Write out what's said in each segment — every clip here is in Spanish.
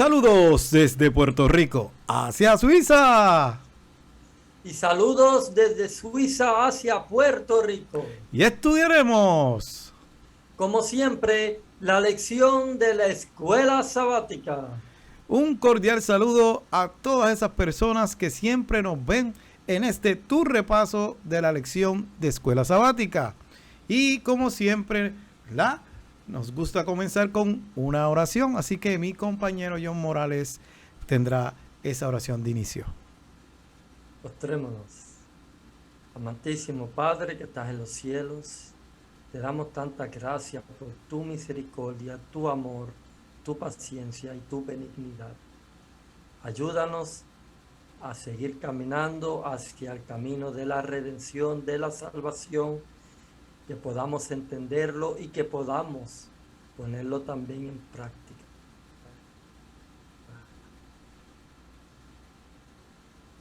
Saludos desde Puerto Rico hacia Suiza. Y saludos desde Suiza hacia Puerto Rico. Y estudiaremos, Como siempre, la lección de la escuela sabática. un cordial saludo a todas esas personas que siempre nos ven en este tu repaso de la lección de escuela sabática. Y como siempre, nos gusta comenzar con una oración, así que mi compañero John Morales tendrá esa oración de inicio. Postrémonos. Amantísimo Padre que estás en los cielos, te damos tanta gracia por tu misericordia, tu amor, tu paciencia y tu benignidad. Ayúdanos a seguir caminando hacia el camino de la redención, de la salvación, que podamos entenderlo y que podamos ponerlo también en práctica.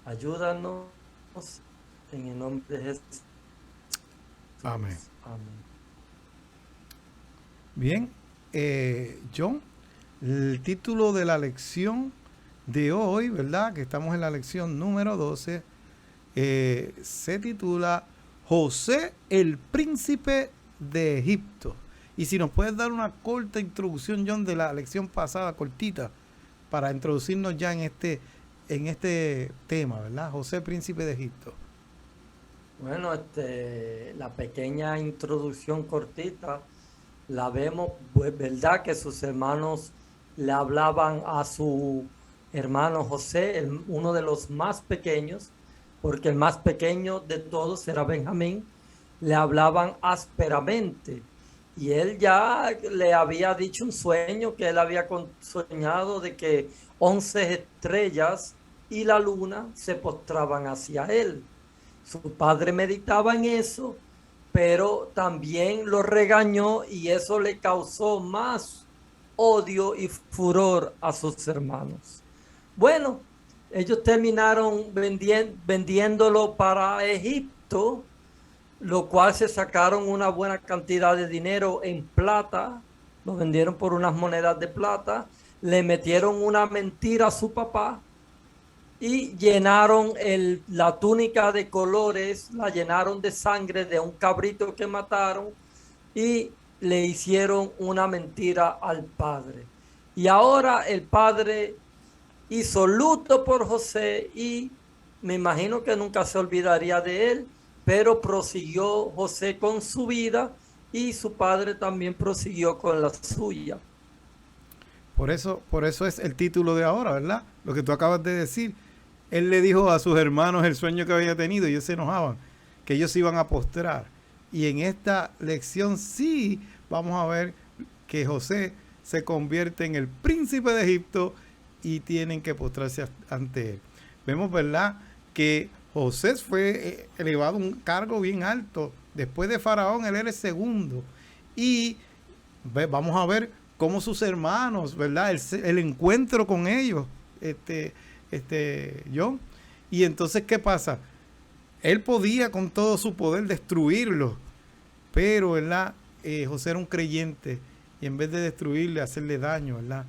Ayúdanos en el nombre de Jesús. Amén. Amén. Bien, John, el título de la lección de hoy, ¿verdad? Que estamos en la lección número 12, se titula José, el príncipe de Egipto. Y si nos puedes dar una corta introducción, John, de la lección pasada, cortita, para introducirnos ya en este tema, ¿verdad? José, príncipe de Egipto. Bueno, la pequeña introducción cortita la vemos, pues, verdad que sus hermanos le hablaban a su hermano José, uno de los más pequeños, porque el más pequeño de todos era Benjamín, le hablaban ásperamente. Y él ya le había dicho un sueño que él había soñado de que 11 estrellas y la luna se postraban hacia él. Su padre meditaba en eso, pero también lo regañó y eso le causó más odio y furor a sus hermanos. Bueno, ellos terminaron vendiéndolo para Egipto, lo cual se sacaron una buena cantidad de dinero en plata, lo vendieron por unas monedas de plata, le metieron una mentira a su papá y llenaron la túnica de colores, la llenaron de sangre de un cabrito que mataron y le hicieron una mentira al padre. Y ahora el padre hizo luto por José y me imagino que nunca se olvidaría de él, pero prosiguió José con su vida y su padre también prosiguió con la suya. Por eso es el título de ahora, ¿verdad? Lo que tú acabas de decir. Él le dijo a sus hermanos el sueño que había tenido y ellos se enojaban, que ellos se iban a postrar. Y en esta lección sí vamos a ver que José se convierte en el príncipe de Egipto y tienen que postrarse ante él. Vemos, ¿verdad?, que José fue elevado a un cargo bien alto. Después de Faraón, él era el segundo. Y vamos a ver cómo sus hermanos, ¿verdad?, el encuentro con ellos, John. Y entonces, ¿qué pasa? Él podía con todo su poder destruirlo, pero, ¿verdad?, José era un creyente y en vez de destruirle, hacerle daño, ¿verdad?,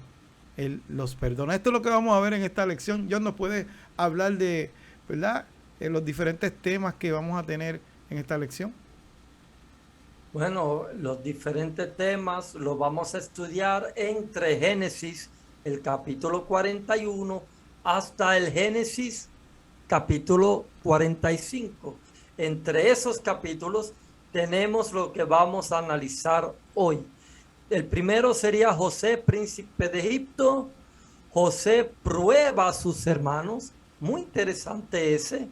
él los perdona. Esto es lo que vamos a ver en esta lección. John nos puede hablar de, ¿verdad?, los diferentes temas que vamos a tener en esta lección. Bueno, los diferentes temas los vamos a estudiar entre Génesis, el capítulo 41, hasta el Génesis, capítulo 45. Entre esos capítulos tenemos lo que vamos a analizar hoy. El primero sería José, príncipe de Egipto. José prueba a sus hermanos. Muy interesante ese.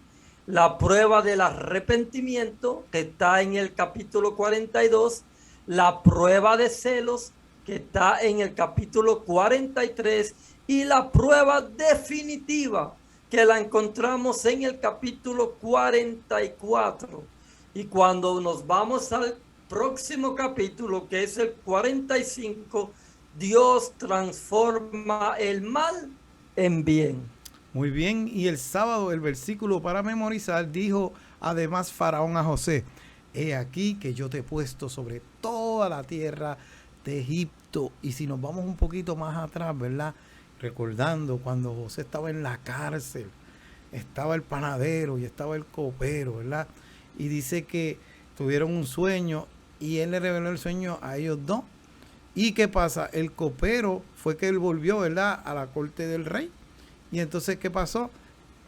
La prueba del arrepentimiento, que está en el capítulo 42. La prueba de celos, que está en el capítulo 43. Y la prueba definitiva, que la encontramos en el capítulo 44. Y cuando nos vamos al próximo capítulo, que es el 45, Dios transforma el mal en bien. Muy bien, y el sábado el versículo para memorizar dijo además Faraón a José: he aquí que yo te he puesto sobre toda la tierra de Egipto. Y si nos vamos un poquito más atrás, ¿verdad?, recordando cuando José estaba en la cárcel, estaba el panadero y estaba el copero, ¿verdad? Y dice que tuvieron un sueño y él le reveló el sueño a ellos dos. ¿Y qué pasa? El copero fue que él volvió, ¿verdad?, a la corte del rey. Y entonces, ¿qué pasó?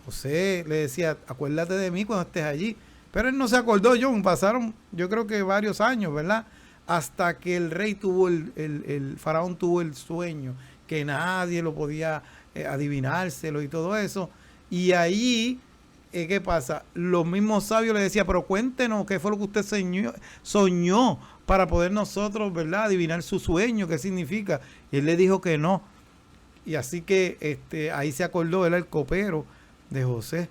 José le decía, acuérdate de mí cuando estés allí. Pero él no se acordó, John. Pasaron, yo creo que varios años, ¿verdad? Hasta que el rey tuvo, el faraón tuvo el sueño, que nadie lo podía adivinárselo y todo eso. Y ahí, ¿qué pasa? Los mismos sabios le decían, pero cuéntenos qué fue lo que usted soñó para poder nosotros, ¿verdad?, adivinar su sueño, qué significa. Y él le dijo que no. Y así que ahí se acordó, él el copero de José,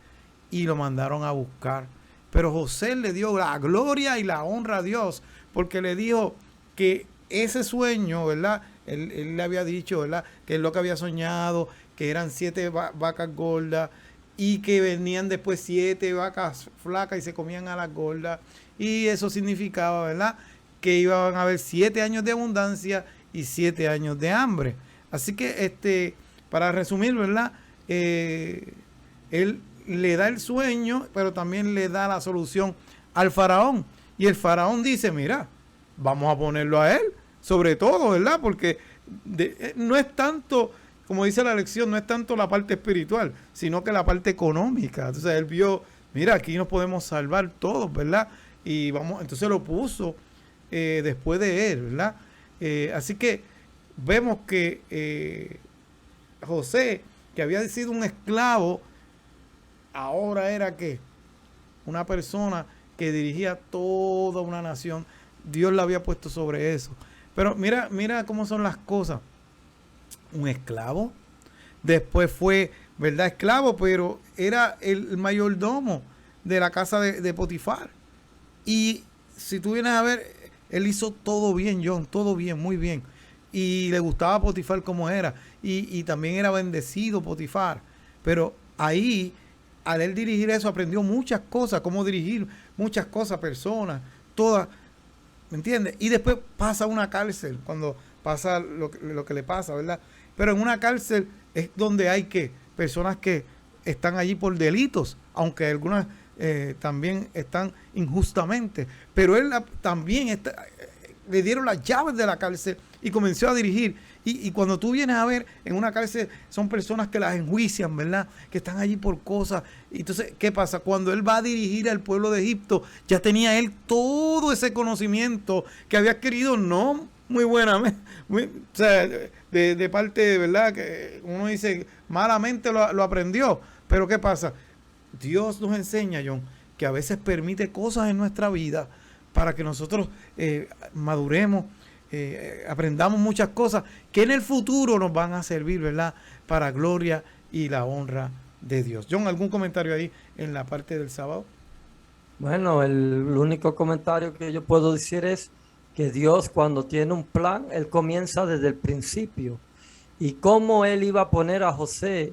y lo mandaron a buscar. Pero José le dio la gloria y la honra a Dios, porque le dijo que ese sueño, ¿verdad? Él le había dicho, ¿verdad?, que es lo que había soñado, que eran 7 vacas gordas, y que venían después 7 vacas flacas y se comían a las gordas. Y eso significaba, ¿verdad?, que iban a haber 7 años de abundancia y 7 años de hambre. Así que, para resumir, ¿verdad?, él le da el sueño, pero también le da la solución al faraón. Y el faraón dice, mira, vamos a ponerlo a él, sobre todo, ¿verdad? Porque no es tanto, como dice la lección, no es tanto la parte espiritual, sino que la parte económica. Entonces él vio, mira, aquí nos podemos salvar todos, ¿verdad? Y vamos, entonces lo puso después de él, ¿verdad? Así que vemos que José, que había sido un esclavo, ahora era que una persona que dirigía toda una nación. Dios la había puesto sobre eso. Pero mira cómo son las cosas. Un esclavo, después fue, ¿verdad?, esclavo, pero era el mayordomo de la casa de Potifar. Y si tú vienes a ver, él hizo todo bien, John, todo bien, muy bien. Y le gustaba Potifar como era. Y también era bendecido Potifar. Pero ahí, al él dirigir eso, aprendió muchas cosas, cómo dirigir muchas cosas, personas, todas, ¿me entiendes? Y después pasa a una cárcel, cuando pasa lo que le pasa, ¿verdad? Pero en una cárcel es donde hay personas que están allí por delitos, aunque algunas también están injustamente. Pero él también le dieron las llaves de la cárcel y comenzó a dirigir. Y cuando tú vienes a ver, en una cárcel son personas que las enjuician, ¿verdad?, que están allí por cosas. Entonces, ¿qué pasa? Cuando él va a dirigir al pueblo de Egipto, ya tenía él todo ese conocimiento que había adquirido, no muy buenamente, o sea, de parte, ¿verdad?, que uno dice, malamente lo aprendió. Pero ¿qué pasa? Dios nos enseña, John, que a veces permite cosas en nuestra vida para que nosotros maduremos, aprendamos muchas cosas que en el futuro nos van a servir, ¿verdad?, para gloria y la honra de Dios. John, ¿algún comentario ahí en la parte del sábado? Bueno, el único comentario que yo puedo decir es que Dios, cuando tiene un plan, Él comienza desde el principio. Y cómo Él iba a poner a José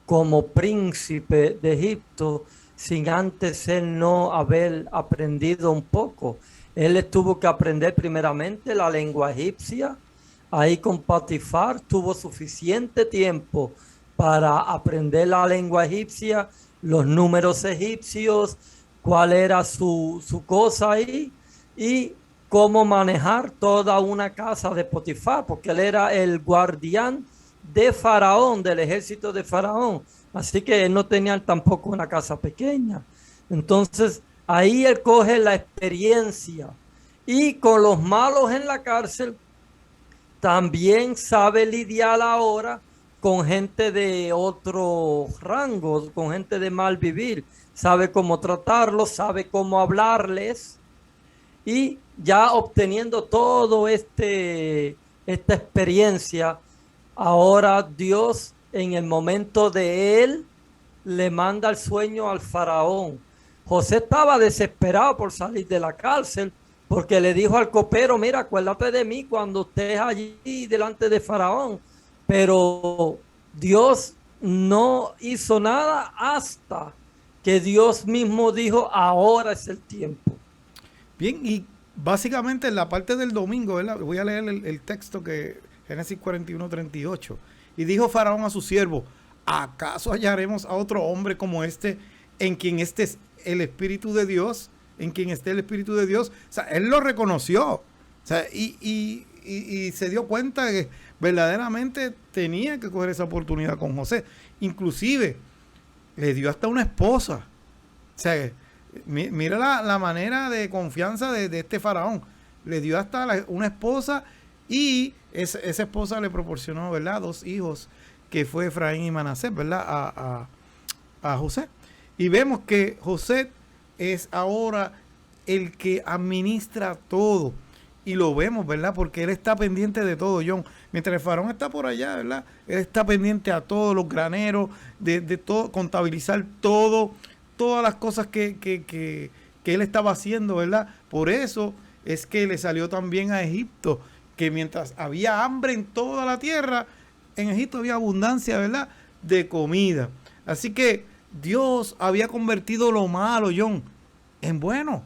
como príncipe de Egipto sin antes él no haber aprendido un poco. Él tuvo que aprender primeramente la lengua egipcia. Ahí con Potifar tuvo suficiente tiempo para aprender la lengua egipcia, los números egipcios, cuál era su cosa ahí y cómo manejar toda una casa de Potifar, porque él era el guardián de Faraón, del ejército de Faraón. Así que él no tenía tampoco una casa pequeña. Entonces, ahí él coge la experiencia. Y con los malos en la cárcel, también sabe lidiar ahora con gente de otro rango, con gente de mal vivir. Sabe cómo tratarlos, sabe cómo hablarles. Y ya obteniendo todo esta experiencia, ahora Dios, en el momento de él, le manda el sueño al faraón. José estaba desesperado por salir de la cárcel, porque le dijo al copero, mira, acuérdate de mí cuando estés allí delante de faraón. Pero Dios no hizo nada hasta que Dios mismo dijo, ahora es el tiempo. Bien, y básicamente en la parte del domingo, ¿verdad?, voy a leer el texto que Génesis 41:38. Y dijo Faraón a su siervo, ¿acaso hallaremos a otro hombre como este, en quien esté el Espíritu de Dios? En quien esté el Espíritu de Dios. O sea, él lo reconoció. O sea, y se dio cuenta que verdaderamente tenía que coger esa oportunidad con José. Inclusive, le dio hasta una esposa. O sea, mira la manera de confianza de este faraón. Le dio hasta una esposa y esa esposa le proporcionó, ¿verdad?, 2 hijos, que fue Efraín y Manasés, ¿verdad?, a José. Y vemos que José es ahora el que administra todo. Y lo vemos, ¿verdad?, porque él está pendiente de todo, John. Mientras el faraón está por allá, ¿verdad?, él está pendiente a todos los graneros, de todo, contabilizar todo, todas las cosas que él estaba haciendo, ¿verdad? Por eso es que le salió también a Egipto, que mientras había hambre en toda la tierra, en Egipto había abundancia, ¿verdad?, de comida. Así que Dios había convertido lo malo, John, en bueno.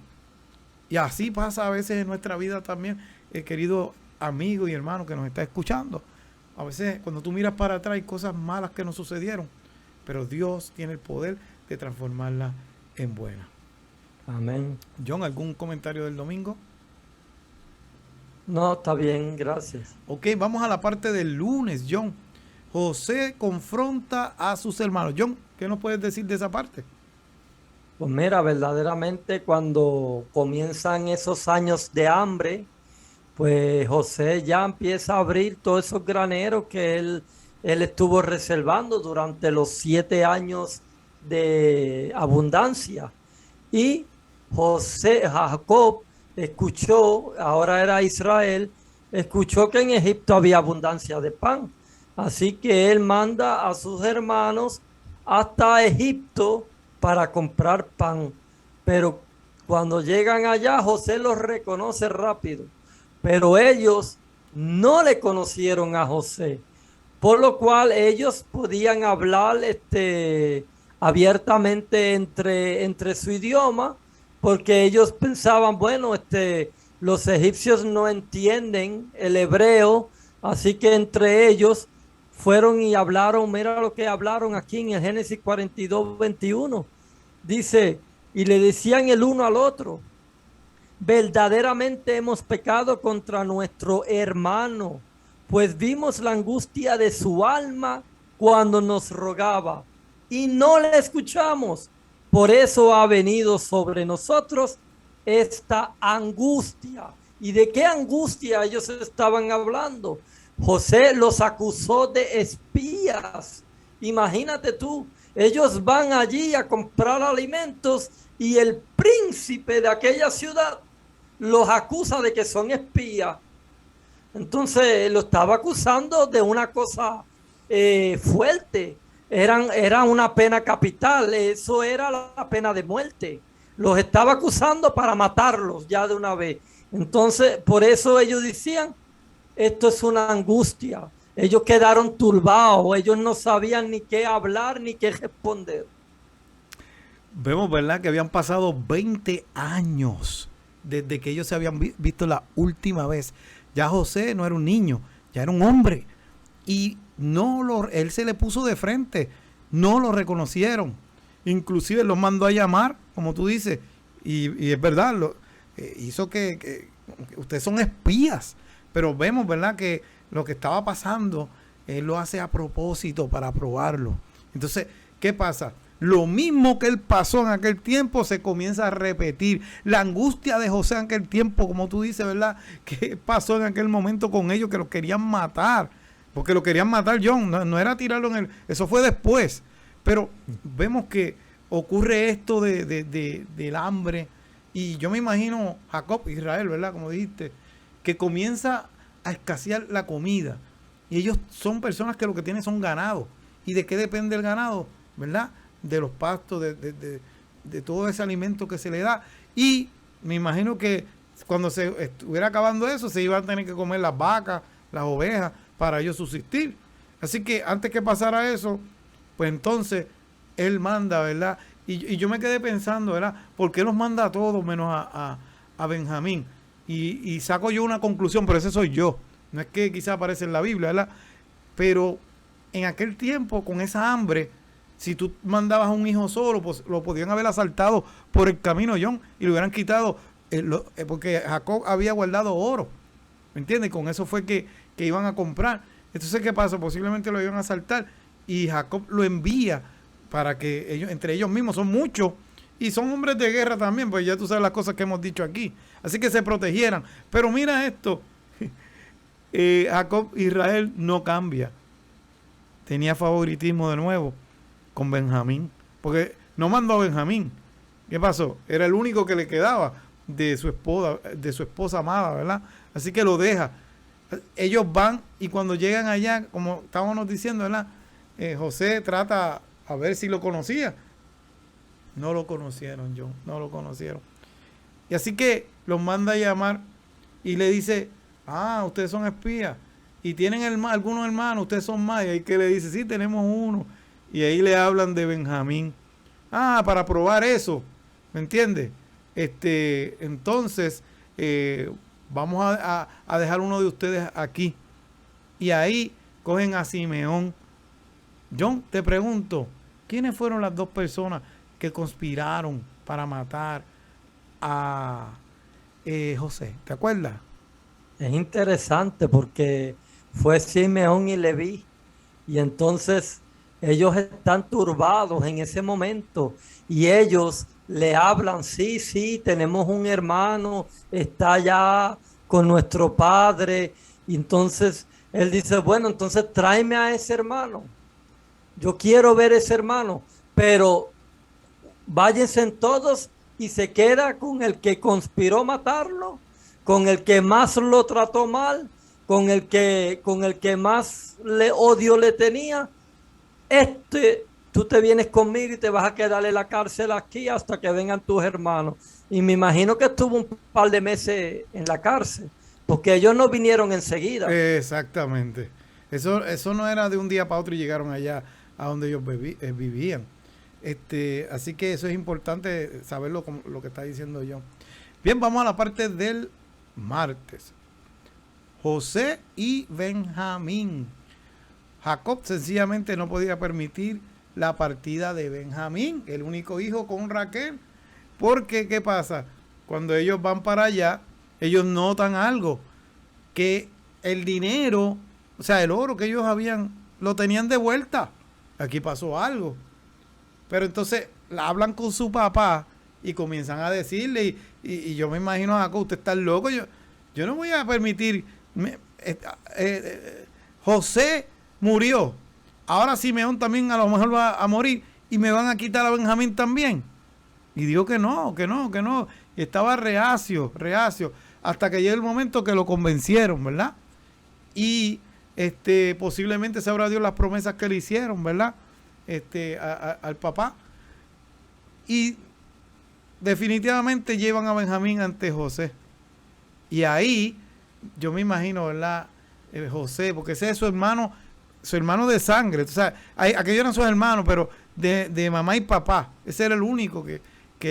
Y así pasa a veces en nuestra vida también, querido amigo y hermano que nos está escuchando. A veces cuando tú miras para atrás hay cosas malas que nos sucedieron, pero Dios tiene el poder de transformarlas en buenas. Amén. John, ¿algún comentario del domingo? No, está bien, gracias. Ok, vamos a la parte del lunes, John. José confronta a sus hermanos. John, ¿qué nos puedes decir de esa parte? Pues mira, verdaderamente cuando comienzan esos años de hambre, pues José ya empieza a abrir todos esos graneros que él estuvo reservando durante los 7 años de abundancia. Y Jacob escuchó, ahora era Israel, escuchó que en Egipto había abundancia de pan. Así que él manda a sus hermanos hasta Egipto para comprar pan. Pero cuando llegan allá, José los reconoce rápido. Pero ellos no le conocieron a José, por lo cual ellos podían hablar abiertamente entre su idioma, porque ellos pensaban, bueno, los egipcios no entienden el hebreo, así que entre ellos fueron y hablaron. Mira lo que hablaron aquí en el Génesis 42, 21. Dice, y le decían el uno al otro, verdaderamente hemos pecado contra nuestro hermano, pues vimos la angustia de su alma cuando nos rogaba y no le escuchamos. Por eso ha venido sobre nosotros esta angustia. ¿Y de qué angustia ellos estaban hablando? José los acusó de espías. Imagínate tú, ellos van allí a comprar alimentos y el príncipe de aquella ciudad los acusa de que son espías. Entonces lo estaba acusando de una cosa fuerte. Era una pena capital, eso era la pena de muerte. Los estaba acusando para matarlos ya de una vez. Entonces, por eso ellos decían, esto es una angustia. Ellos quedaron turbados, ellos no sabían ni qué hablar ni qué responder. Vemos, ¿verdad?, que habían pasado 20 años desde que ellos se habían visto la última vez. Ya José no era un niño, ya era un hombre. Y él se le puso de frente, no lo reconocieron. Inclusive los mandó a llamar, como tú dices, y es verdad, hizo que ustedes son espías. Pero vemos, ¿verdad?, que lo que estaba pasando, él lo hace a propósito para probarlo. Entonces, ¿qué pasa? Lo mismo que él pasó en aquel tiempo se comienza a repetir. La angustia de José en aquel tiempo, como tú dices, ¿verdad?, ¿qué pasó en aquel momento con ellos? Que los querían matar. Porque lo querían matar, John. No era tirarlo eso fue después. Pero vemos que ocurre esto del hambre. Y yo me imagino Jacob, Israel, ¿verdad?, como dijiste, que comienza a escasear la comida. Y ellos son personas que lo que tienen son ganado. ¿Y de qué depende el ganado? ¿Verdad? De los pastos, de todo ese alimento que se le da. Y me imagino que cuando se estuviera acabando eso, se iban a tener que comer las vacas, las ovejas, para ellos subsistir. Así que antes que pasara eso, pues entonces él manda, ¿verdad? Y yo me quedé pensando, ¿verdad?, ¿por qué los manda a todos menos a Benjamín? Y saco yo una conclusión, pero ese soy yo. No es que quizá aparece en la Biblia, ¿verdad? Pero en aquel tiempo, con esa hambre, si tú mandabas a un hijo solo, pues lo podían haber asaltado por el camino, John, y le hubieran quitado, porque Jacob había guardado oro, ¿me entiendes? Con eso fue que iban a comprar. Entonces, ¿qué pasa? Posiblemente lo iban a asaltar y Jacob lo envía para que ellos, entre ellos mismos, son muchos y son hombres de guerra también, pues ya tú sabes las cosas que hemos dicho aquí. Así que se protegieran. Pero mira esto, Jacob, Israel no cambia. Tenía favoritismo de nuevo con Benjamín, porque no mandó a Benjamín. ¿Qué pasó? Era el único que le quedaba de su esposa amada, ¿verdad? Así que lo deja. Ellos van y cuando llegan allá, como estábamos diciendo, ¿verdad? José trata a ver si lo conocía. No lo conocieron, John, no lo conocieron. Y así que los manda a llamar y le dice, ustedes son espías y tienen algunos hermanos, ustedes son más. Y ahí que le dice, sí, tenemos uno. Y ahí le hablan de Benjamín. Para probar eso, ¿me entiendes? Entonces, vamos a dejar uno de ustedes aquí. Y ahí cogen a Simeón. John, te pregunto, ¿quiénes fueron las dos personas que conspiraron para matar a José? ¿Te acuerdas? Es interesante porque fue Simeón y Leví. Y entonces ellos están turbados en ese momento y ellos le hablan, sí, tenemos un hermano, está allá con nuestro padre. Y entonces él dice, bueno, entonces tráeme a ese hermano. Yo quiero ver ese hermano, pero váyanse todos y se queda con el que conspiró matarlo, con el que más lo trató mal, con el que más odio le tenía. Tú te vienes conmigo y te vas a quedar en la cárcel aquí hasta que vengan tus hermanos. Y me imagino que estuvo un par de meses en la cárcel, porque ellos no vinieron enseguida. Exactamente. Eso no era de un día para otro y llegaron allá a donde ellos vivían. Así que eso es importante saberlo, lo que está diciendo yo. Bien, vamos a la parte del martes. José y Benjamín. Jacob sencillamente no podía permitir la partida de Benjamín, el único hijo con Raquel. Porque, ¿qué pasa? Cuando ellos van para allá, ellos notan algo, que el dinero, o sea, el oro que ellos lo tenían de vuelta. Aquí pasó algo. Pero entonces hablan con su papá y comienzan a decirle, y yo me imagino a Jacob, usted está loco, yo no voy a permitir, José murió, ahora Simeón también a lo mejor va a morir y me van a quitar a Benjamín también. Y dijo que no. Y estaba reacio, hasta que llega el momento que lo convencieron, ¿verdad? Y posiblemente sabrá Dios las promesas que le hicieron, ¿verdad? Al papá. Y definitivamente llevan a Benjamín ante José. Y ahí, yo me imagino, ¿verdad? José, porque ese es su hermano de sangre. O sea, aquellos eran sus hermanos, pero de mamá y papá. Ese era el único que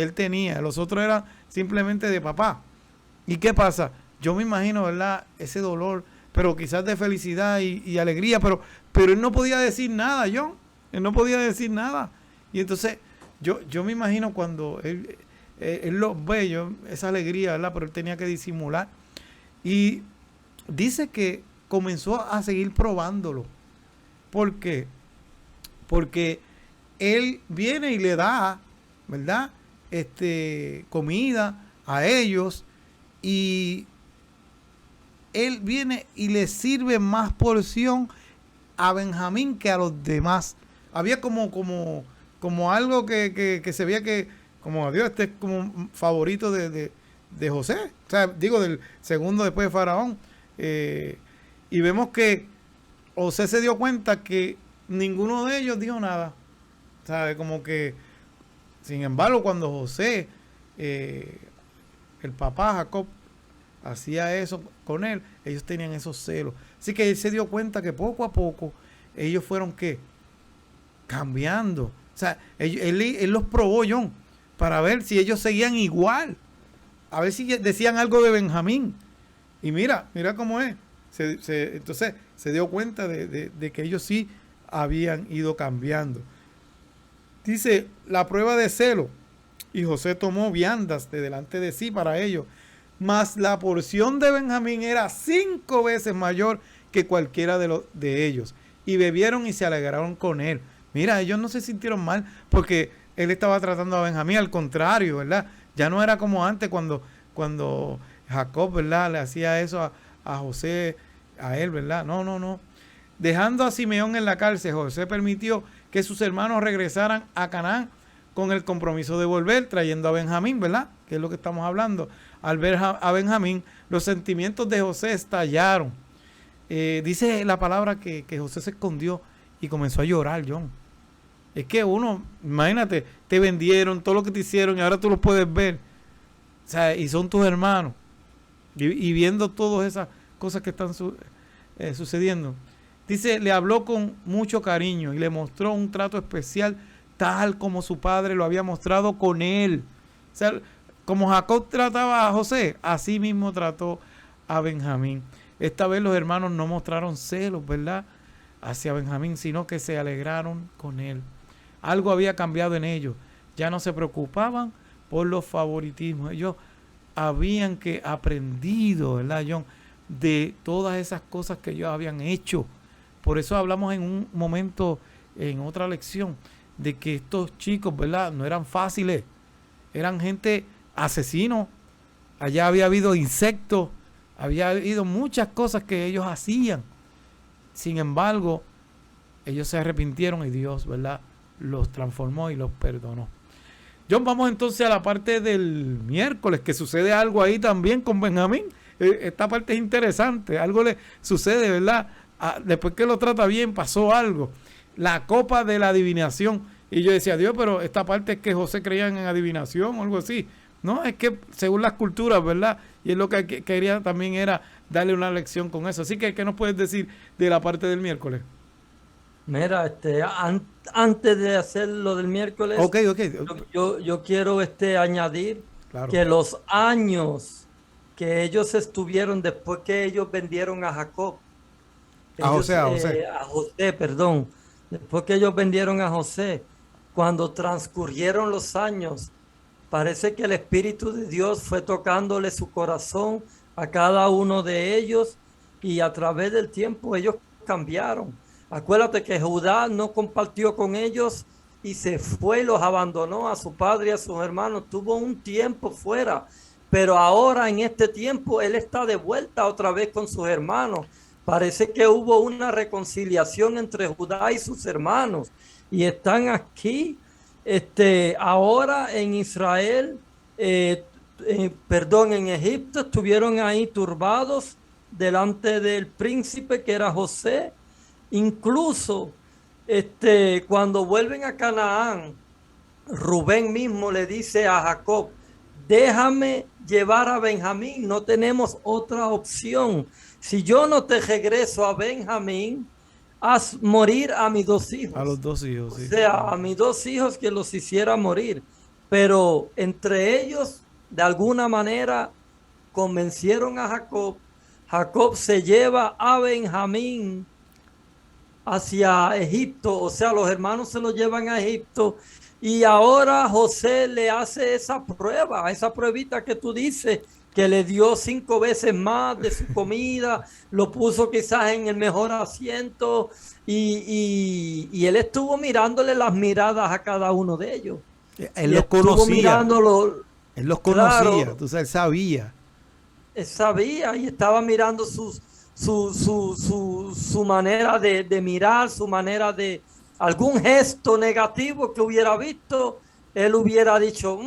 él tenía. Los otros eran simplemente de papá. ¿Y qué pasa? Yo me imagino, ¿verdad? Ese dolor, pero quizás de felicidad y alegría, pero él no podía decir nada, John. Él no podía decir nada. Y entonces, yo me imagino cuando él lo ve, esa alegría, ¿verdad? Pero él tenía que disimular. Y dice que comenzó a seguir probándolo. ¿Por qué? Porque él viene y le da, ¿verdad? Comida a ellos, y él viene y le sirve más porción a Benjamín que a los demás. Había como algo que se veía que, como Dios, es como un favorito de José, o sea, digo, del segundo después de Faraón. Y vemos que José se dio cuenta que ninguno de ellos dijo nada. ¿Sabe? Como que, sin embargo, cuando José, el papá Jacob, hacía eso con él, ellos tenían esos celos. Así que él se dio cuenta que poco a poco ellos fueron, ¿qué? Cambiando. O sea, él los probó, John, para ver si ellos seguían igual. A ver si decían algo de Benjamín. Y mira cómo es. Entonces se dio cuenta de que ellos sí habían ido cambiando. Dice, la prueba de celo, y José tomó viandas de delante de sí para ellos, mas la porción de Benjamín era 5 veces mayor que cualquiera de ellos, y bebieron y se alegraron con él. Mira, ellos no se sintieron mal porque él estaba tratando a Benjamín, al contrario, ¿verdad? Ya no era como antes cuando Jacob, ¿verdad?, le hacía eso a José, a él, ¿verdad? No. Dejando a Simeón en la cárcel, José permitió que sus hermanos regresaran a Canaán con el compromiso de volver, trayendo a Benjamín, ¿verdad? Que es lo que estamos hablando. Al ver a Benjamín, los sentimientos de José estallaron. Dice la palabra que José se escondió y comenzó a llorar, John. Es que uno, imagínate, te vendieron, todo lo que te hicieron y ahora tú lo puedes ver. O sea, y son tus hermanos. Y viendo todas esas cosas que están sucediendo. Dice, le habló con mucho cariño y le mostró un trato especial tal como su padre lo había mostrado con él. O sea, como Jacob trataba a José, así mismo trató a Benjamín. Esta vez los hermanos no mostraron celos, ¿verdad?, hacia Benjamín, sino que se alegraron con él. Algo había cambiado en ellos. Ya no se preocupaban por los favoritismos. Ellos habían aprendido, ¿verdad, John?, de todas esas cosas que ellos habían hecho. Por eso hablamos en un momento, en otra lección, de que estos chicos, ¿verdad?, no eran fáciles. Eran gente asesinos. Allá había habido insectos. Había habido muchas cosas que ellos hacían. Sin embargo, ellos se arrepintieron y Dios, ¿verdad?, los transformó y los perdonó. John, vamos entonces a la parte del miércoles, que sucede algo ahí también con Benjamín. Esta parte es interesante. Algo le sucede, ¿verdad? Después que lo trata bien, pasó algo. La copa de la adivinación. Y yo decía, Dios, pero esta parte es que José creía en adivinación o algo así. No, es que según las culturas, ¿verdad? Y es lo que quería también era darle una lección con eso. Así que, ¿qué nos puedes decir de la parte del miércoles? Mira, antes de hacer lo del miércoles, Ok. yo quiero añadir Claro. que los años que ellos estuvieron después que ellos vendieron a Jacob, A José. a José, perdón, después que ellos vendieron a José, cuando transcurrieron los años, parece que el Espíritu de Dios fue tocándole su corazón a cada uno de ellos y a través del tiempo ellos cambiaron. Acuérdate que Judá no compartió con ellos y se fue y los abandonó a su padre y a sus hermanos. Tuvo un tiempo fuera, pero ahora en este tiempo él está de vuelta otra vez con sus hermanos. Parece que hubo una reconciliación entre Judá y sus hermanos y están aquí ahora en Israel, en Egipto, estuvieron ahí turbados delante del príncipe que era José. Incluso cuando vuelven a Canaán, Rubén mismo le dice a Jacob, déjame llevar a Benjamín, no tenemos otra opción. Si yo no te regreso a Benjamín, haz morir a mis 2 hijos. A los 2 hijos, sí. O sea, a mis 2 hijos que los hiciera morir. Pero entre ellos, de alguna manera, convencieron a Jacob. Jacob se lleva a Benjamín hacia Egipto, o sea, los hermanos se lo llevan a Egipto y ahora José le hace esa prueba, esa pruebita que tú dices, que le dio 5 veces más de su comida, lo puso quizás en el mejor asiento y él estuvo mirándole las miradas a cada uno de ellos. Él los conocía. Él los conocía, claro, tú sabes, él sabía. Él sabía y estaba mirando su manera de mirar, su manera de algún gesto negativo que hubiera visto, él hubiera dicho,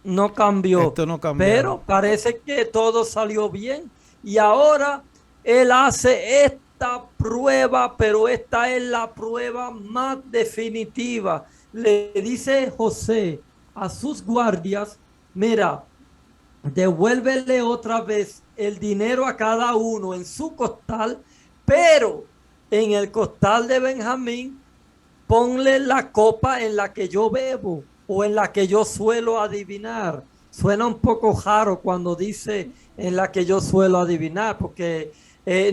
no cambió. Esto no cambió. Pero parece que todo salió bien y ahora él hace esta prueba, pero esta es la prueba más definitiva. Le dice José a sus guardias, mira, devuélvele otra vez el dinero a cada uno en su costal, pero en el costal de Benjamín ponle la copa en la que yo bebo o en la que yo suelo adivinar. Suena un poco raro cuando dice en la que yo suelo adivinar, porque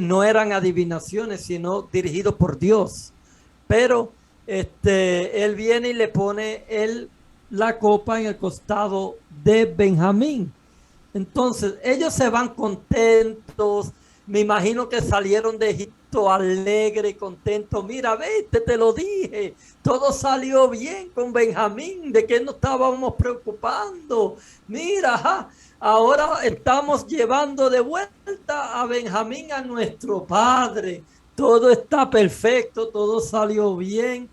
no eran adivinaciones, sino dirigidos por Dios. pero él viene y le pone la copa en el costado de Benjamín. Entonces, ellos se van contentos. Me imagino que salieron de Egipto alegre y contentos. Mira, vete, te lo dije. Todo salió bien con Benjamín. ¿De qué nos estábamos preocupando? Mira, ahora estamos llevando de vuelta a Benjamín a nuestro padre. Todo está perfecto, todo salió bien.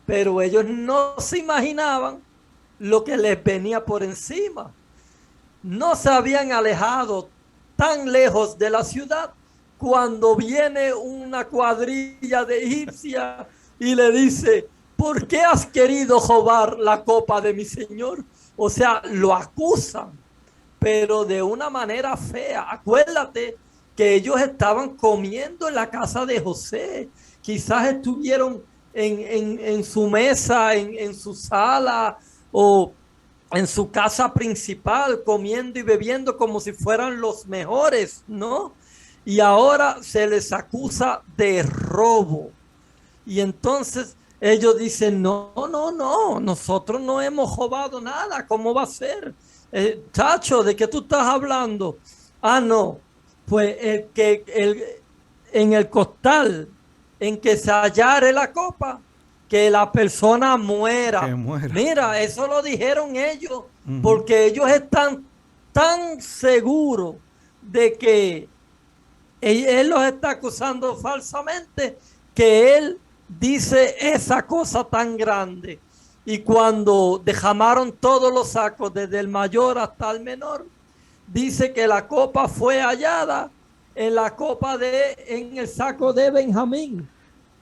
Pero ellos no se imaginaban lo que les venía por encima. No se habían alejado tan lejos de la ciudad cuando viene una cuadrilla de egipcias y le dice: ¿por qué has querido robar la copa de mi señor? O sea, lo acusan, pero de una manera fea. Acuérdate que ellos estaban comiendo en la casa de José. Quizás estuvieron en su mesa, en su sala o en su casa principal, comiendo y bebiendo como si fueran los mejores, ¿no? Y ahora se les acusa de robo. Y entonces ellos dicen: no, no, no, nosotros no hemos robado nada. ¿Cómo va a ser? Chacho, ¿de qué tú estás hablando? Ah, no, pues en el costal en que se hallare la copa, que la persona muera. Que muera. Mira, eso lo dijeron ellos, porque ellos están tan seguros de que él los está acusando falsamente, que él dice esa cosa tan grande. Y cuando derramaron todos los sacos, desde el mayor hasta el menor, dice que la copa fue hallada en el saco de Benjamín.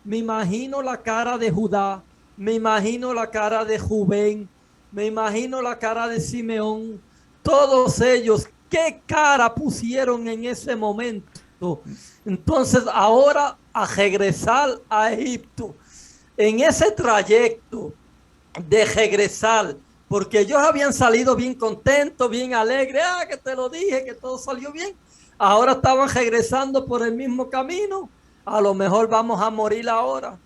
Me imagino la cara de Judá, me imagino la cara de Rubén, me imagino la cara de Simeón. Todos ellos, ¿qué cara pusieron en ese momento? Entonces, ahora a regresar a Egipto, en ese trayecto de regresar, porque ellos habían salido bien contentos, bien alegres, que te lo dije, que todo salió bien. Ahora estaban regresando por el mismo camino. A lo mejor vamos a morir ahora,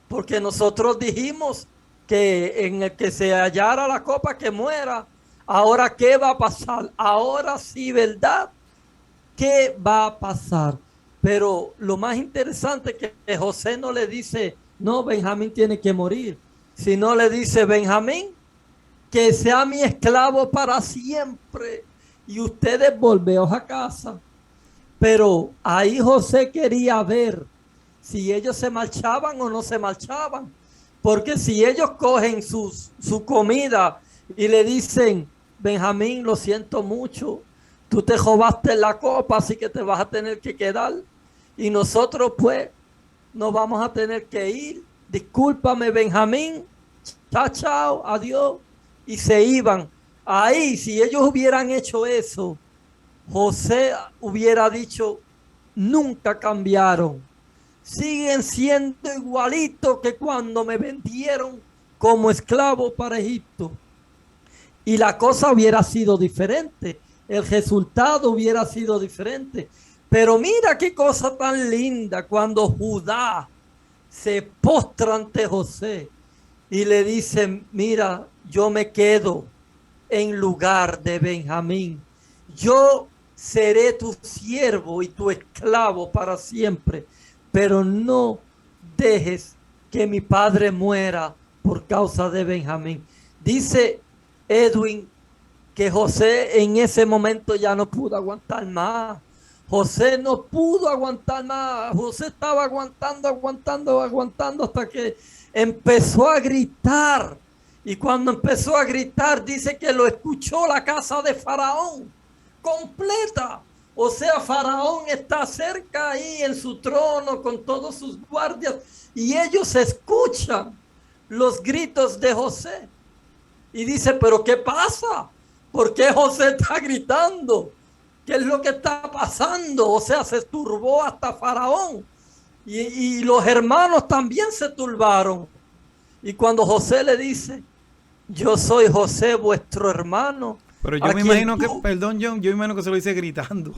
porque nosotros dijimos que en el que se hallara la copa que muera. Ahora, ¿qué va a pasar? Ahora sí, ¿verdad? ¿Qué va a pasar? Pero lo más interesante es que José no le dice: no, Benjamín tiene que morir, sino le dice: Benjamín, que sea mi esclavo para siempre y ustedes volveos a casa. Pero ahí José quería ver si ellos se marchaban o no se marchaban. Porque si ellos cogen su comida y le dicen: Benjamín, lo siento mucho, tú te robaste la copa, así que te vas a tener que quedar. Y nosotros pues nos vamos a tener que ir. Discúlpame, Benjamín. Chao, chao, adiós. Y se iban. Ahí, si ellos hubieran hecho eso, José hubiera dicho: nunca cambiaron, siguen siendo igualitos que cuando me vendieron como esclavo para Egipto. Y la cosa hubiera sido diferente, el resultado hubiera sido diferente. Pero mira qué cosa tan linda cuando Judá se postra ante José y le dice: mira, yo me quedo en lugar de Benjamín. Yo seré tu siervo y tu esclavo para siempre, pero no dejes que mi padre muera por causa de Benjamín. Dice Edwin que José en ese momento ya no pudo aguantar más. José no pudo aguantar más. José estaba aguantando hasta que empezó a gritar. Y cuando empezó a gritar, dice que lo escuchó la casa de Faraón completa. O sea, Faraón está cerca ahí en su trono con todos sus guardias y ellos escuchan los gritos de José. Y dice: ¿pero qué pasa? ¿Por qué José está gritando? ¿Qué es lo que está pasando? O sea, se turbó hasta Faraón. Y los hermanos también se turbaron. Y cuando José le dice: yo soy José, vuestro hermano. Pero yo me imagino que, perdón, John, yo me imagino que se lo dice gritando.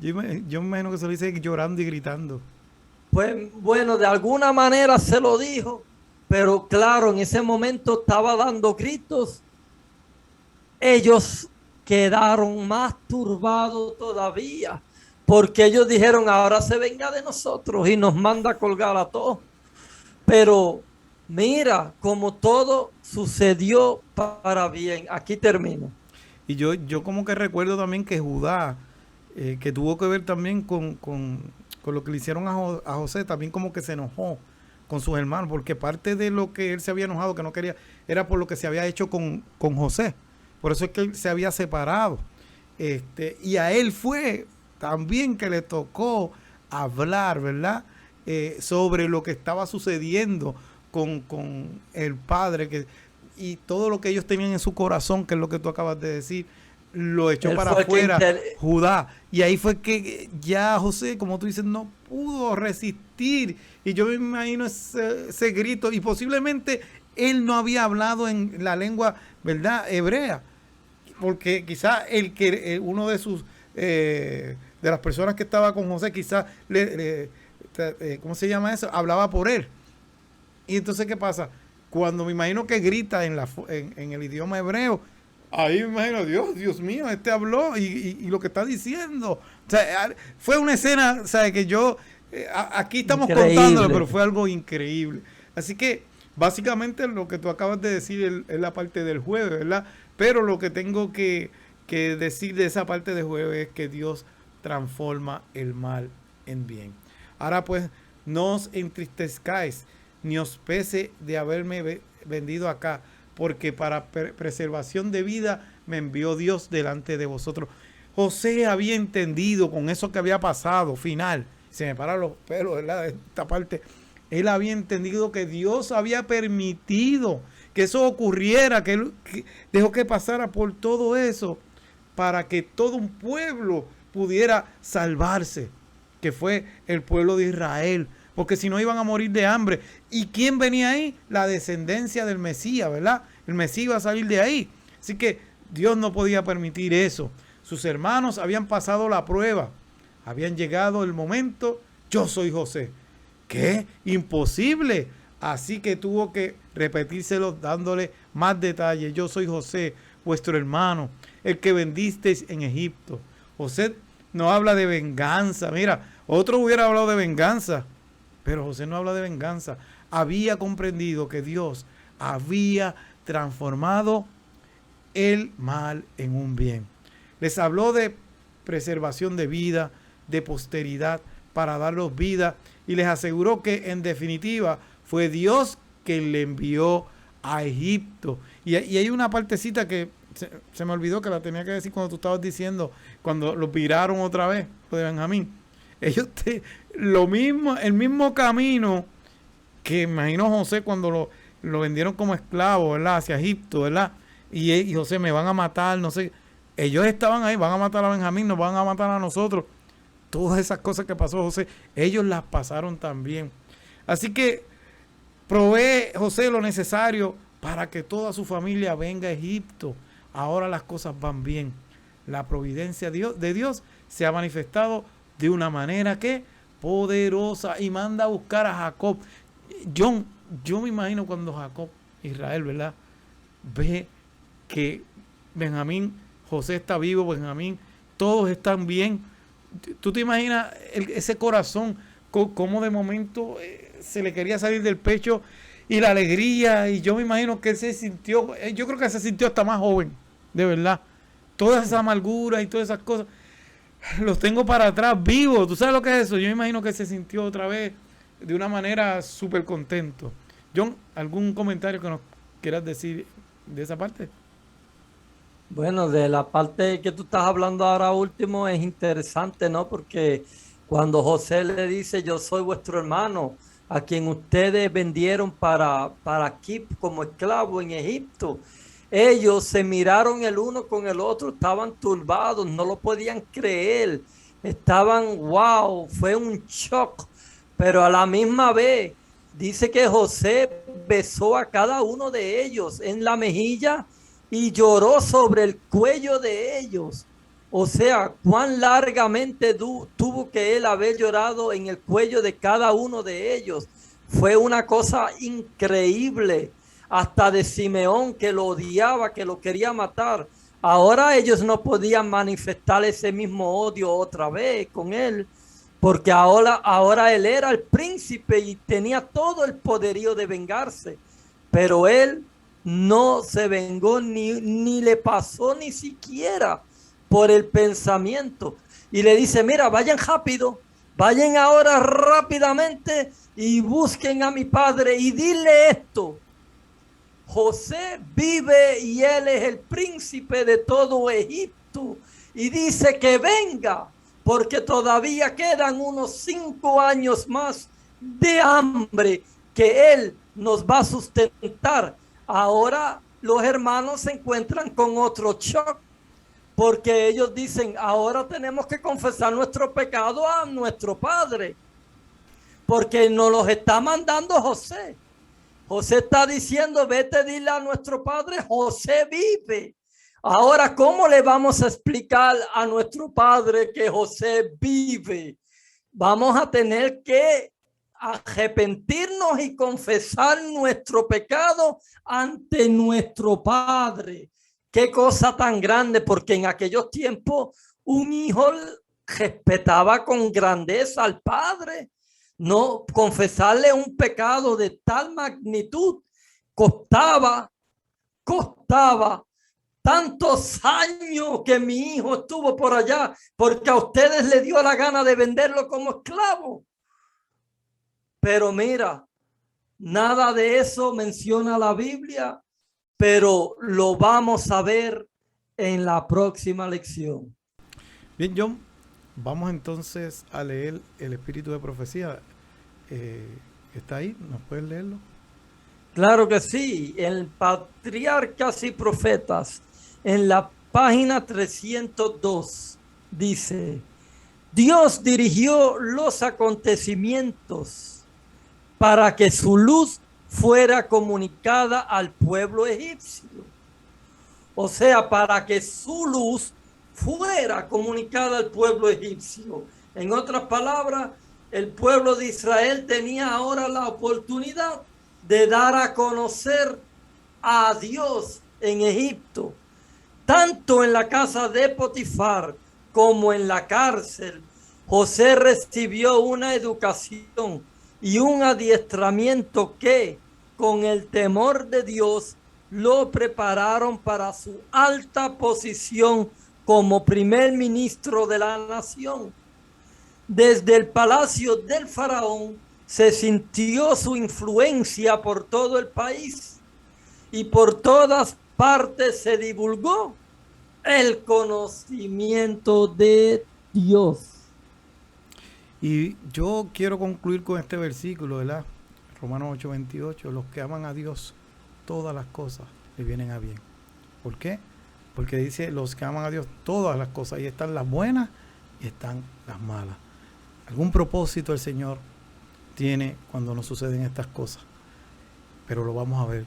Yo me imagino que se lo dice llorando y gritando. Pues bueno, de alguna manera se lo dijo, pero claro, en ese momento estaba dando gritos. Ellos quedaron más turbados todavía, porque ellos dijeron, ahora se venga de nosotros y nos manda a colgar a todos. Pero mira, como todo sucedió para bien. Aquí termino. Y yo como que recuerdo también que Judá, que tuvo que ver también con lo que le hicieron a José, también como que se enojó con sus hermanos, porque parte de lo que él se había enojado, que no quería, era por lo que se había hecho con José. Por eso es que él se había separado. Y a él fue también que le tocó hablar, ¿verdad? Sobre lo que estaba sucediendo con el padre, y todo lo que ellos tenían en su corazón, que es lo que tú acabas de decir, lo echó para afuera Judá. Y ahí fue que ya José, como tú dices, no pudo resistir. Y yo me imagino ese grito. Y posiblemente él no había hablado en la lengua, ¿verdad?, hebrea. Porque quizás uno de sus de las personas que estaba con José, quizás ¿cómo se llama eso? Hablaba por él. Y entonces, ¿qué pasa? Cuando me imagino que grita en el idioma hebreo, ahí me imagino, Dios mío, habló y lo que está diciendo. O sea, fue una escena, o sea, que yo, aquí estamos contándolo, pero fue algo increíble. Así que, básicamente, lo que tú acabas de decir es la parte del jueves, ¿verdad? Pero lo que tengo que decir de esa parte del jueves es que Dios transforma el mal en bien. Ahora pues, no os entristezcáis, ni os pese de haberme vendido acá, porque para preservación de vida me envió Dios delante de vosotros. José había entendido con eso que había pasado, final, se me paran los pelos, ¿verdad?, de esta parte. Él había entendido que Dios había permitido que eso ocurriera, que dejó que pasara por todo eso, para que todo un pueblo pudiera salvarse, que fue el pueblo de Israel, porque si no iban a morir de hambre. ¿Y quién venía ahí? La descendencia del Mesías, ¿verdad? El Mesías iba a salir de ahí. Así que Dios no podía permitir eso. Sus hermanos habían pasado la prueba, habían llegado el momento. Yo soy José. ¿Qué? Imposible. Así que tuvo que repetírselo dándole más detalles. Yo soy José, vuestro hermano, el que vendisteis en Egipto. José no habla de venganza. Mira, otro hubiera hablado de venganza, pero José no habla de venganza. Había comprendido que Dios había transformado el mal en un bien. Les habló de preservación de vida, de posteridad, para darlos vida, y les aseguró que en definitiva fue Dios que le envió a Egipto. Y hay una partecita que se me olvidó, que la tenía que decir cuando tú estabas diciendo, cuando los viraron otra vez, lo de Benjamín. Ellos lo mismo, el mismo camino que imagino José cuando lo vendieron como esclavo, ¿verdad?, hacia Egipto, ¿verdad? Y José, me van a matar, no sé. Ellos estaban ahí, van a matar a Benjamín, nos van a matar a nosotros. Todas esas cosas que pasó José, ellos las pasaron también. Así que provee José lo necesario para que toda su familia venga a Egipto. Ahora las cosas van bien. La providencia de Dios se ha manifestado de una manera que poderosa, y manda a buscar a Jacob. Yo me imagino cuando Jacob, Israel, ¿verdad?, ve que Benjamín, José está vivo, Benjamín, todos están bien. ¿Tú te imaginas ese corazón, cómo de momento se le quería salir del pecho, y la alegría? Y yo me imagino que él se sintió, yo creo que se sintió hasta más joven, de verdad. Toda esa amargura y todas esas cosas, los tengo para atrás, vivos. ¿Tú sabes lo que es eso? Yo me imagino que se sintió otra vez de una manera súper contento. John, ¿algún comentario que nos quieras decir de esa parte? Bueno, de la parte que tú estás hablando ahora último es interesante, ¿no? Porque cuando José le dice, yo soy vuestro hermano, a quien ustedes vendieron para aquí como esclavo en Egipto, ellos se miraron el uno con el otro, estaban turbados, no lo podían creer, estaban, wow, fue un shock, pero a la misma vez dice que José besó a cada uno de ellos en la mejilla y lloró sobre el cuello de ellos. O sea, cuán largamente tuvo que él haber llorado en el cuello de cada uno de ellos. Fue una cosa increíble, hasta de Simeón, que lo odiaba, que lo quería matar. Ahora ellos no podían manifestar ese mismo odio otra vez con él, porque ahora él era el príncipe y tenía todo el poderío de vengarse. Pero él no se vengó, ni le pasó ni siquiera por el pensamiento. Y le dice, mira, vayan rápido, vayan ahora rápidamente y busquen a mi padre y dile esto: José vive y él es el príncipe de todo Egipto. Y dice que venga, porque todavía quedan unos 5 años más de hambre que él nos va a sustentar. Ahora los hermanos se encuentran con otro shock, porque ellos dicen, ahora tenemos que confesar nuestro pecado a nuestro padre, porque nos los está mandando José. José está diciendo, vete, dile a nuestro padre, José vive. Ahora, ¿cómo le vamos a explicar a nuestro padre que José vive? Vamos a tener que arrepentirnos y confesar nuestro pecado ante nuestro padre. Qué cosa tan grande, porque en aquellos tiempos un hijo respetaba con grandeza al padre. No, confesarle un pecado de tal magnitud costaba tantos años que mi hijo estuvo por allá, porque a ustedes le dio la gana de venderlo como esclavo. Pero mira, nada de eso menciona la Biblia, pero lo vamos a ver en la próxima lección. Bien, John, vamos entonces a leer el espíritu de profecía. ¿Está ahí? ¿Nos puedes leerlo? Claro que sí. En Patriarcas y Profetas, en la página 302, dice: Dios dirigió los acontecimientos para que su luz fuera comunicada al pueblo egipcio. O sea, para que su luz fuera comunicada al pueblo egipcio. En otras palabras, el pueblo de Israel tenía ahora la oportunidad de dar a conocer a Dios en Egipto. Tanto en la casa de Potifar como en la cárcel, José recibió una educación y un adiestramiento que, con el temor de Dios, lo prepararon para su alta posición como primer ministro de la nación. Desde el palacio del faraón se sintió su influencia por todo el país, y por todas partes se divulgó el conocimiento de Dios. Y yo quiero concluir con este versículo, ¿verdad? Romanos 8:28, los que aman a Dios, todas las cosas le vienen a bien. ¿Por qué? Porque dice, los que aman a Dios, todas las cosas, y están las buenas y están las malas. Algún propósito el Señor tiene cuando nos suceden estas cosas, pero lo vamos a ver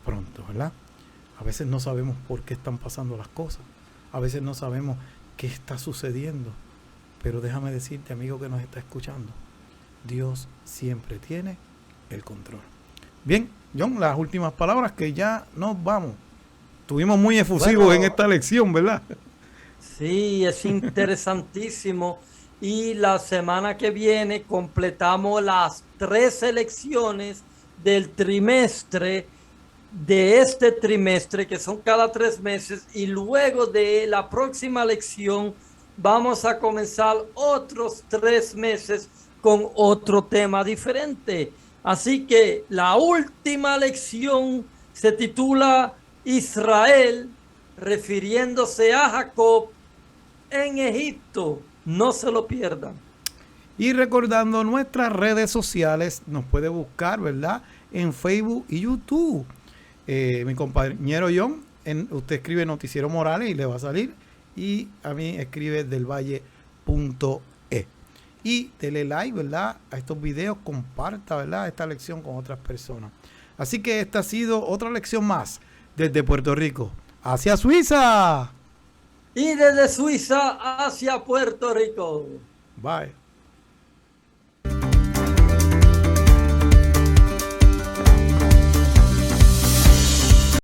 pronto, ¿verdad? A veces no sabemos por qué están pasando las cosas, a veces no sabemos qué está sucediendo, pero déjame decirte, amigo que nos está escuchando, Dios siempre tiene el control. Bien, John, las últimas palabras, que ya nos vamos. Estuvimos muy efusivos en esta lección, ¿verdad? Sí, es interesantísimo. Y la semana que viene completamos las 3 lecciones del trimestre, de este trimestre, que son cada 3 meses, y luego de la próxima lección vamos a comenzar otros 3 meses con otro tema diferente. Así que la última lección se titula Israel, refiriéndose a Jacob en Egipto. No se lo pierdan. Y recordando nuestras redes sociales, nos puede buscar, ¿verdad? En Facebook y YouTube. Mi compañero John, usted escribe Noticiero Morales y le va a salir. Y a mí escribe delvalle.e. Y dele like, ¿verdad? A estos videos, comparta, ¿verdad? Esta lección con otras personas. Así que esta ha sido otra lección más desde Puerto Rico hacia Suiza. y desde Suiza hacia Puerto Rico. Bye.